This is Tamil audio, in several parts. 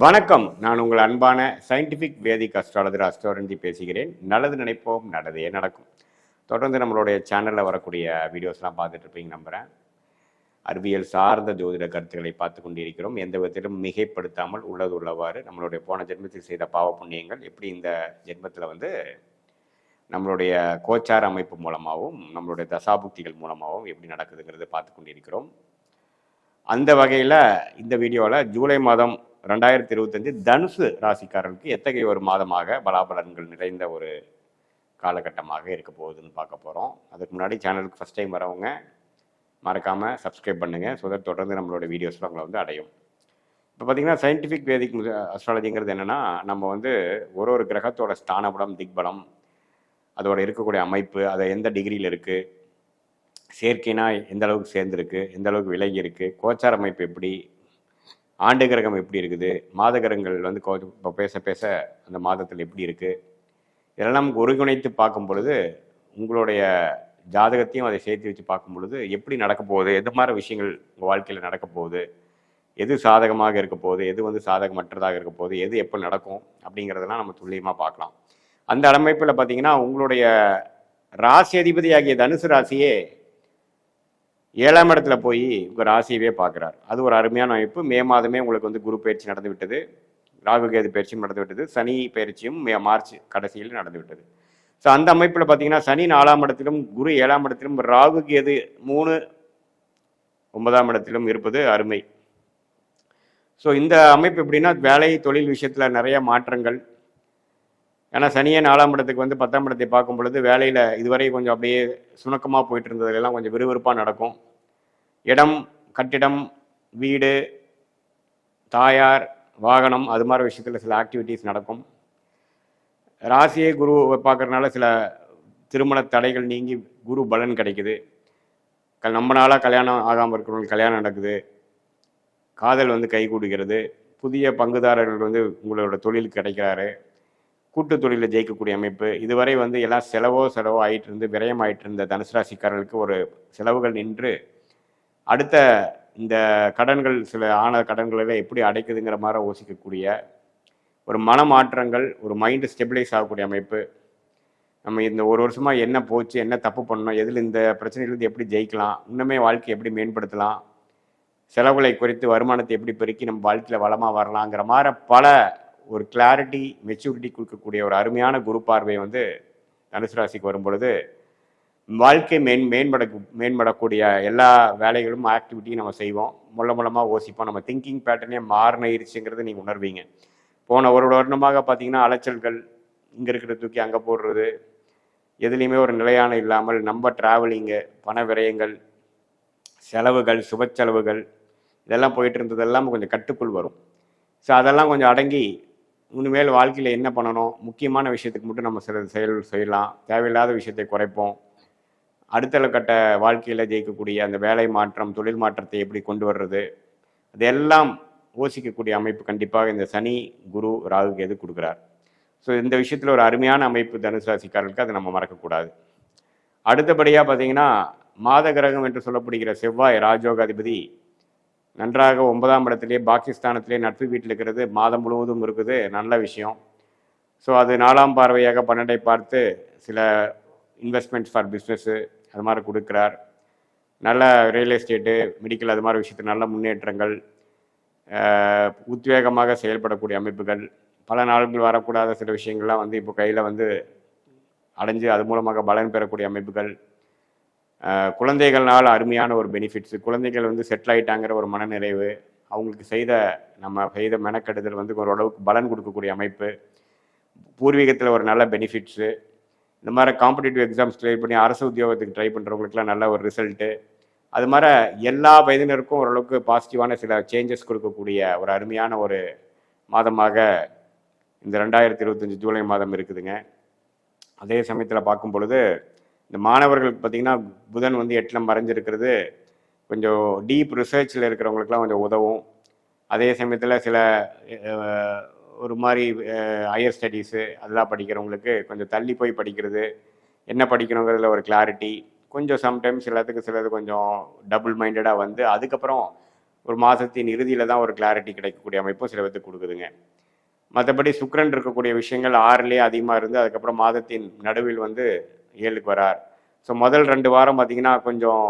வணக்கம். நான் உங்கள் அன்பான சயின்டிஃபிக் வேதிக் அஸ்ட்ராலஜர் அஸ்ட்ரோரஞ்சி பேசுகிறேன். நல்லது நினைப்போம், நல்லதே நடக்கும். தொடர்ந்து நம்மளுடைய சேனலில் வரக்கூடிய வீடியோஸ்லாம் பார்த்துட்டு இருப்பீங்க நம்புகிறேன். அறிவியல் சார்ந்த ஜோதிட கருத்துக்களை பார்த்து கொண்டிருக்கிறோம். எந்த விதத்திலும் மிகைப்படுத்தாமல் உள்ளது உள்ளவாறு நம்மளுடைய போன ஜென்மத்தில் செய்த பாவ புண்ணியங்கள் எப்படி இந்த ஜென்மத்தில் நம்மளுடைய கோச்சார அமைப்பு மூலமாகவும் நம்மளுடைய தசாபுக்திகள் மூலமாகவும் எப்படி நடக்குதுங்கிறது பார்த்து கொண்டிருக்கிறோம். அந்த வகையில் இந்த வீடியோவில் ஜூலை மாதம் 2025 தனுசு ராசிக்காரர்களுக்கு எத்தகைய ஒரு மாதமாக பலாபலன்கள் நிறைந்த ஒரு காலகட்டமாக இருக்க போகுதுன்னு பார்க்க போகிறோம். அதுக்கு முன்னாடி சேனலுக்கு ஃபஸ்ட் டைம் வரவங்க மறக்காமல் சப்ஸ்கிரைப் பண்ணுங்கள். ஸோ தட் தொடர்ந்து நம்மளோட வீடியோஸில் உங்களை அடையும். இப்போ பார்த்திங்கன்னா சயின்டிஃபிக் வேதிக் அஸ்ட்ராலஜிங்கிறது என்னென்னா, நம்ம ஒரு கிரகத்தோட ஸ்தானபலம், திக்பலம், அதோட இருக்கக்கூடிய அமைப்பு, அதை எந்த டிகிரியில் இருக்குது, செயற்கைனா எந்த அளவுக்கு சேர்ந்துருக்கு, எந்த அளவுக்கு விலகி இருக்குது, கோச்சார அமைப்பு எப்படி, ஆண்டு கிரகம் எப்படி இருக்குது, மாத கிரகங்கள் இப்போ பேச பேச அந்த மாதத்தில் எப்படி இருக்குது, இதெல்லாம் ஒருங்கிணைத்து பார்க்கும் பொழுது உங்களுடைய ஜாதகத்தையும் அதை சேர்த்து வச்சு பார்க்கும் பொழுது எப்படி நடக்க போகுது, எது மாதிரி விஷயங்கள் உங்கள் வாழ்க்கையில் நடக்க போகுது, எது சாதகமாக இருக்க போகுது, எது சாதகமற்றதாக இருக்க போகுது, எது எப்போ நடக்கும் அப்படிங்கிறதெல்லாம் நம்ம துல்லியமாக பார்க்கலாம். அந்த அமைப்பில் பார்த்தீங்கன்னா உங்களுடைய ராசி அதிபதி ஆகிய தனுசு ராசியே 7ஆம் இடத்துல போய் உங்கள் ராசியவே பார்க்குறார். அது ஒரு அருமையான அமைப்பு. மே மாதமே உங்களுக்கு குரு பயிற்சி நடந்து விட்டது, ராகு கேது பயிற்சியும் நடந்து விட்டது, சனி பயிற்சியும் மார்ச் கடைசியில் நடந்து விட்டது. ஸோ அந்த அமைப்பில் பார்த்தீங்கன்னா சனி 4ஆம் இடத்திலும், குரு 7ஆம் இடத்திலும், ராகு கேது 3 9ஆம் இடத்திலும் இருப்பது அருமை. ஸோ இந்த அமைப்பு எப்படின்னா வேலை தொழில் விஷயத்தில் நிறைய மாற்றங்கள். ஏன்னா சனியே 4ஆம் இடத்துக்கு 10ஆம் இடத்தை பார்க்கும் பொழுது வேலையில் இதுவரை கொஞ்சம் அப்படியே சுணக்கமாக போயிட்டு இருந்ததுலாம் கொஞ்சம் விறுவிறுப்பாக நடக்கும். இடம், கட்டிடம், வீடு, தாயார், வாகனம், அது மாதிரி விஷயத்தில் சில ஆக்டிவிட்டீஸ் நடக்கும். ராசியே குரு பார்க்கறதுனால சில திருமண தடைகள் நீங்கி குரு பலன் கிடைக்குது. நம்ம நாளாக கல்யாணம் ஆகாமல் இருக்கிறவங்களுக்கு கல்யாணம் நடக்குது, காதல் கைகூடுகிறது, புதிய பங்குதாரர்கள் உங்களோட தொழிலுக்கு கிடைக்கிறாரு, கூட்டு தொழிலில் ஜெயிக்கக்கூடிய அமைப்பு. இதுவரை எல்லாம் செலவோ ஆகிட்டு இருந்து விரயம் ஆகிட்டு இருந்த தனுசு ராசிக்காரர்களுக்கு ஒரு செலவுகள் நின்று அடுத்த இந்த கடன்கள், சில ஆன கடன்களை எப்படி அடைக்குதுங்கிற மாதிரி யோசிக்கக்கூடிய ஒரு மனமாற்றங்கள், ஒரு மைண்டு ஸ்டெபிலைஸ் ஆகக்கூடிய அமைப்பு. நம்ம இந்த ஒரு வருஷமாக என்ன போச்சு, என்ன தப்பு பண்ணணும், எதில் இந்த பிரச்சனையிலேருந்து எப்படி ஜெயிக்கலாம், இன்னுமே வாழ்க்கையை எப்படி மேம்படுத்தலாம், செலவுகளை குறைத்து வருமானத்தை எப்படி பெருக்கி நம்ம வாழ்க்கையில் வளமாக வரலாங்கிற மாதிரி பல ஒரு கிளாரிட்டி, மெச்சூரிட்டி கொடுக்கக்கூடிய ஒரு அருமையான குரு பார்வை தனுசு ராசிக்கு வரும் பொழுது வாழ்க்கை மேம்படக்கூடிய எல்லா வேலைகளும் ஆக்டிவிட்டியும் நம்ம செய்வோம். மூலமாக யோசிப்போம். நம்ம திங்கிங் பேட்டர்னே மாறினிருச்சுங்கிறது நீங்கள் உணர்வீங்க. போன ஒரு வருடமாக பார்த்தீங்கன்னா அலைச்சல்கள், இங்கே இருக்கிற தூக்கி அங்கே போடுறது, எதுலேயுமே ஒரு நிலையான இல்லாமல் நம்ம ட்ராவலிங்கு, பண விரயங்கள், செலவுகள், சுப செலவுகள், இதெல்லாம் போயிட்டு இருந்ததெல்லாம் கொஞ்சம் கட்டுக்குள் வரும். ஸோ அதெல்லாம் கொஞ்சம் அடங்கி இனிமேல் வாழ்க்கையில் என்ன பண்ணணும், முக்கியமான விஷயத்துக்கு மட்டும் நம்ம சில செய்யலாம், தேவையில்லாத விஷயத்தை குறைப்போம். அடுத்த கட்ட வாழ்க்கையில் ஜெயிக்கக்கூடிய அந்த வேலை மாற்றம், தொழில் மாற்றத்தை எப்படி கொண்டு வர்றது, அதெல்லாம் யோசிக்கக்கூடிய அமைப்பு கண்டிப்பாக இந்த சனி, குரு, ராகு கேது கொடுக்குறார். ஸோ இந்த விஷயத்தில் ஒரு அருமையான அமைப்பு தனுசு ராசிக்காரர்களுக்கு அதை நம்ம மறக்கக்கூடாது. அடுத்தபடியாக பார்த்தீங்கன்னா மாத கிரகம் என்று சொல்லப்படுகிற செவ்வாய் ராஜயோகாதிபதி நன்றாக 9ஆம் இடத்திலே பாகிஸ்தானத்திலே நட்பு வீட்டில் இருக்கிறது, மாதம் முழுவதும் இருக்குது, நல்ல விஷயம். ஸோ அது 4ஆம் பார்வையாக 12ஐ பார்த்து சில இன்வெஸ்ட்மெண்ட்ஸ் ஃபார் பிஸ்னஸ்ஸு அது மாதிரி கொடுக்குறார். நல்ல ரியல் எஸ்டேட்டு, மெடிக்கல், அது மாதிரி விஷயத்தில் நல்ல முன்னேற்றங்கள், உத்வேகமாக செயல்படக்கூடிய அமைப்புகள், பல நாள்கள் வரக்கூடாத சில விஷயங்கள்லாம் இப்போ கையில் அடைஞ்சு அது மூலமாக பலன் பெறக்கூடிய அமைப்புகள், குழந்தைகள்னால் அருமையான ஒரு பெனிஃபிட்ஸு, குழந்தைகள் செட்டில் ஆகிட்டாங்கிற ஒரு மனநிறைவு, அவங்களுக்கு நம்ம செய்த மெனக்கெடுதல் ஓரளவுக்கு பலன் கொடுக்கக்கூடிய அமைப்பு, பூர்வீகத்தில் ஒரு நல்ல பெனிஃபிட்ஸு, இந்த மாதிரி காம்படிட்டிவ் எக்ஸாம்ஸ் ட்ரை பண்ணி அரசு உத்தியோகத்துக்கு ட்ரை பண்ணுறவங்களுக்குலாம் நல்ல ஒரு ரிசல்ட்டு, அது மாதிரி எல்லா வயதினருக்கும் ஓரளவுக்கு பாசிட்டிவான சில சேஞ்சஸ் கொடுக்கக்கூடிய ஒரு அருமையான ஒரு மாதமாக இந்த 2025 ஜூலை மாதம் இருக்குதுங்க. அதே சமயத்தில் பார்க்கும் பொழுது இந்த மாணவர்களுக்கு பார்த்திங்கன்னா புதன் 8ல் மறைஞ்சிருக்கிறது கொஞ்சம் டீப் ரிசர்ச்சில் இருக்கிறவங்களுக்குலாம் கொஞ்சம் உதவும். அதே சமயத்தில் சில ஒரு மாதிரி ஹையர் ஸ்டடீஸு அதெல்லாம் படிக்கிறவங்களுக்கு கொஞ்சம் தள்ளி போய் படிக்கிறது, என்ன படிக்கணுங்கிறதுல ஒரு கிளாரிட்டி, கொஞ்சம் சம்டைம்ஸ் சிலது கொஞ்சம் டபுள் மைண்டடாக அதுக்கப்புறம் ஒரு மாதத்தின் இறுதியில் தான் ஒரு கிளாரிட்டி கிடைக்கக்கூடிய அமைப்பும் சில பேருக்கு கொடுக்குதுங்க. மற்றபடி சுக்கிரன் இருக்கக்கூடிய விஷயங்கள் 6லேயே அதிகமாக இருந்து அதுக்கப்புறம் மாதத்தின் நடுவில் வந்து 7க்கு வரார். ஸோ முதல் 2 வாரம் பார்த்தீங்கன்னா கொஞ்சம்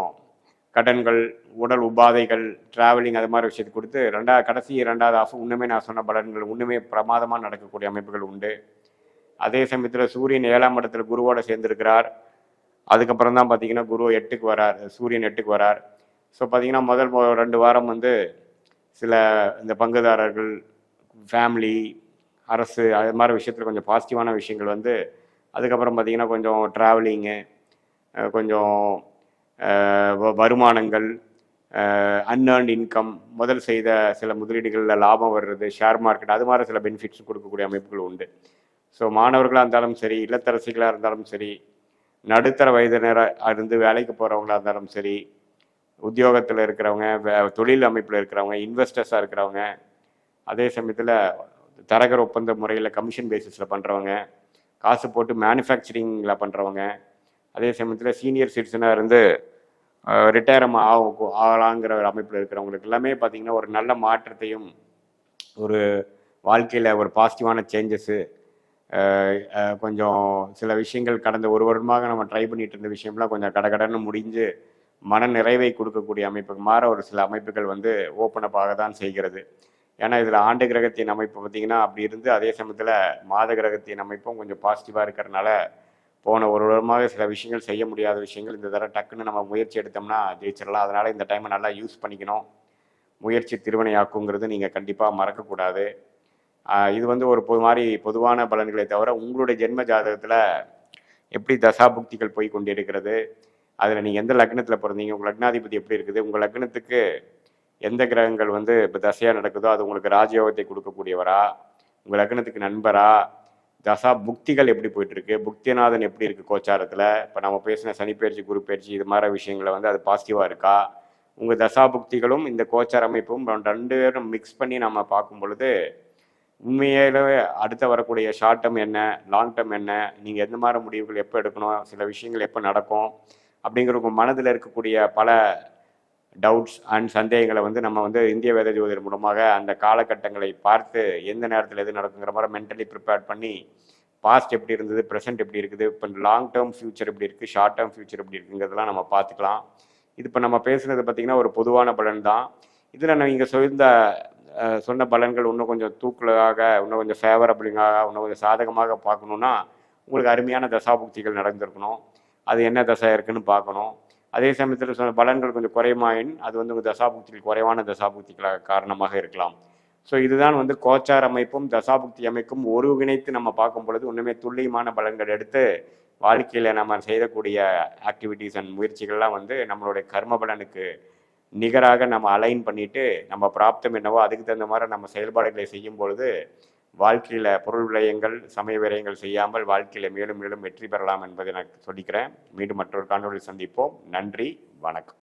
கடன்கள், உடல் உபாதைகள், டிராவலிங் அது மாதிரி விஷயத்தை கொடுத்து கடைசி 2வது ஆஃப் இன்னுமே நான் சொன்ன பலன்கள் இன்னுமே பிரமாதமாக நடக்கக்கூடிய அமைப்புகள் உண்டு. அதே சமயத்தில் சூரியன் 7ஆம் இடத்துல குருவோட சேர்ந்திருக்கிறார். அதுக்கப்புறம் தான் பார்த்தீங்கன்னா குரு 8க்கு வரார், சூரியன் 8க்கு வரார். ஸோ பார்த்தீங்கன்னா முதல் 2 வாரம் வந்து சில இந்த பங்குதாரர்கள், ஃபேமிலி, அரசு அது மாதிரி விஷயத்தில் கொஞ்சம் பாசிட்டிவான விஷயங்கள் வந்து அதுக்கப்புறம் பார்த்தீங்கன்னா கொஞ்சம் ட்ராவலிங்கு, கொஞ்சம் வருமானங்கள், அன்ஏர்ன்ட் இன்கம், முதல் செய்த சில முதலீடுகளில் லாபம் வர்றது, ஷேர் மார்க்கெட் அது மாதிரி சில பெனிஃபிட்ஸ் கொடுக்கக்கூடிய அமைப்புகள் உண்டு. ஸோ மாணவர்களாக இருந்தாலும் சரி, இல்லத்தரசிகளாக இருந்தாலும் சரி, நடுத்தர வயதினராக இருந்து வேலைக்கு போகிறவங்களாக இருந்தாலும் சரி, உத்தியோகத்தில் இருக்கிறவங்க, தொழில் அமைப்பில் இருக்கிறவங்க, இன்வெஸ்டர்ஸாக இருக்கிறவங்க, அதே சமயத்தில் தரகர் ஒப்பந்த முறையில் கமிஷன் பேசிஸில் பண்ணுறவங்க, காசு போட்டு மேனுஃபேக்சரிங்கில் பண்ணுறவங்க, அதே சமயத்தில் சீனியர் சிட்டிசனாக இருந்து ரிட்டையர் ஆகலாங்கிற ஒரு அமைப்பில் இருக்கிறவங்களுக்கு எல்லாமே பார்த்திங்கன்னா ஒரு நல்ல மாற்றத்தையும் ஒரு வாழ்க்கையில் ஒரு பாசிட்டிவான சேஞ்சஸ்ஸு, கொஞ்சம் சில விஷயங்கள் கடந்த ஒரு வருடமாக நம்ம ட்ரை பண்ணிட்டு இருந்த விஷயம்லாம் கொஞ்சம் கடகடன்னு முடிஞ்சு மன நிறைவை கொடுக்கக்கூடிய அமைப்புக்கு மாற ஒரு சில அமைப்புகள் வந்து ஓப்பன் அப் ஆக தான் செய்கிறது. ஏன்னா இதில் ஆண்டு கிரகத்தின் அமைப்பு பார்த்திங்கன்னா அப்படி இருந்து அதே சமயத்தில் மாத கிரகத்தின் அமைப்பும் கொஞ்சம் பாசிட்டிவாக இருக்கிறனால போன ஒரு வருடமாக சில விஷயங்கள் செய்ய முடியாத விஷயங்கள் இந்த தடவை டக்குன்னு நம்ம முயற்சி எடுத்தோம்னா ஜெயிச்சிடலாம். அதனால் இந்த டைமை நல்லா யூஸ் பண்ணிக்கணும். முயற்சி திருவினையாக்குங்கிறது நீங்கள் கண்டிப்பாக மறக்கக்கூடாது. இது வந்து ஒரு பொதுவான பலன்களை தவிர உங்களுடைய ஜென்ம ஜாதகத்தில் எப்படி தசாபுக்திகள் போய் கொண்டிருக்கிறது, அதில் நீங்கள் எந்த லக்னத்தில் பிறந்தீங்க, உங்கள் லக்னாதிபதி எப்படி இருக்குது, உங்கள் லக்னத்துக்கு எந்த கிரகங்கள் வந்து இப்போ தசையாக நடக்குதோ அது உங்களுக்கு ராஜயோகத்தை கொடுக்கக்கூடியவரா, உங்கள் லக்னத்துக்கு நண்பரா, தசா புக்திகள் எப்படி போயிட்டுருக்கு, புக்திநாதன் எப்படி இருக்குது கோச்சாரத்தில், இப்போ நம்ம பேசின சனிப்பயிற்சி குரு பயிற்சி இது மாதிரி விஷயங்களை வந்து அது பாசிட்டிவாக இருக்கா, உங்கள் தசா புக்திகளும் இந்த கோச்சார அமைப்பும் 2 பேரும் மிக்ஸ் பண்ணி நம்ம பார்க்கும் பொழுது உண்மையிலே அடுத்த வரக்கூடிய ஷார்ட் டேர்ம் என்ன, லாங் டேர்ம் என்ன, நீங்கள் எந்த மாதிரி முடிவுகள் எப்போ எடுக்கணும், சில விஷயங்கள் எப்போ நடக்கும் அப்படிங்கிற உங்கள் மனதில் இருக்கக்கூடிய பல டவுட்ஸ் அண்ட் சந்தேகங்களை வந்து நம்ம வந்து இந்திய வேத ஜோதிடர் மூலமாக அந்த காலகட்டங்களை பார்த்து எந்த நேரத்தில் எது நடக்குங்கிற மாதிரி மென்டலி ப்ரிப்பேர் பண்ணி பாஸ்ட் எப்படி இருந்தது, ப்ரெசென்ட் எப்படி இருக்குது, இப்போ லாங் டேர்ம் ஃபியூச்சர் எப்படி இருக்குது, ஷார்ட் டேர்ம் ஃபியூச்சர் எப்படி இருக்குங்கிறதெல்லாம் நம்ம பார்த்துக்கலாம். இது இப்போ நம்ம பேசுனது பார்த்திங்கன்னா ஒரு பொதுவான பலன் தான். இதில் நீங்கள் சொன்ன பலன்கள் இன்னும் கொஞ்சம் தூக்கலாக, இன்னும் கொஞ்சம் ஃபேவரபிளாக, இன்னும் கொஞ்சம் சாதகமாக பார்க்கணுன்னா உங்களுக்கு அருமையான தசாபுக்திகள் நடந்திருக்கணும். அது என்ன தசை இருக்குன்னு பார்க்கணும். அதே சமயத்தில் சொன்ன பலன்கள் கொஞ்சம் குறையுமாயின் அது வந்து உங்கள் தசாபுக்திகள் குறைவான தசாபுக்திகளாக காரணமாக இருக்கலாம். ஸோ இதுதான் வந்து கோச்சார் அமைப்பும் தசாபுக்தி அமைப்பும் ஒருங்கிணைத்து நம்ம பார்க்கும் பொழுது இன்னுமே துல்லியமான பலன்கள் எடுத்து வாழ்க்கையில் நம்ம செய்யக்கூடிய ஆக்டிவிட்டீஸ் அண்ட் முயற்சிகள்லாம் வந்து நம்மளுடைய கர்ம பலனுக்கு நிகராக நம்ம அலைன் பண்ணிட்டு நம்ம பிராப்தம் என்னவோ அதுக்கு தகுந்த மாதிரி நம்ம செயல்பாடுகளை செய்யும் பொழுது வாழ்க்கையில் பொருள் விரயங்கள், சமய விரயங்கள் செய்யாமல் வாழ்க்கையில் மேலும் மேலும் வெற்றி பெறலாம் என்பதை நான் சொல்லிக்கிறேன். மீண்டும் மற்றொரு காணொளியில் சந்திப்போம். நன்றி, வணக்கம்.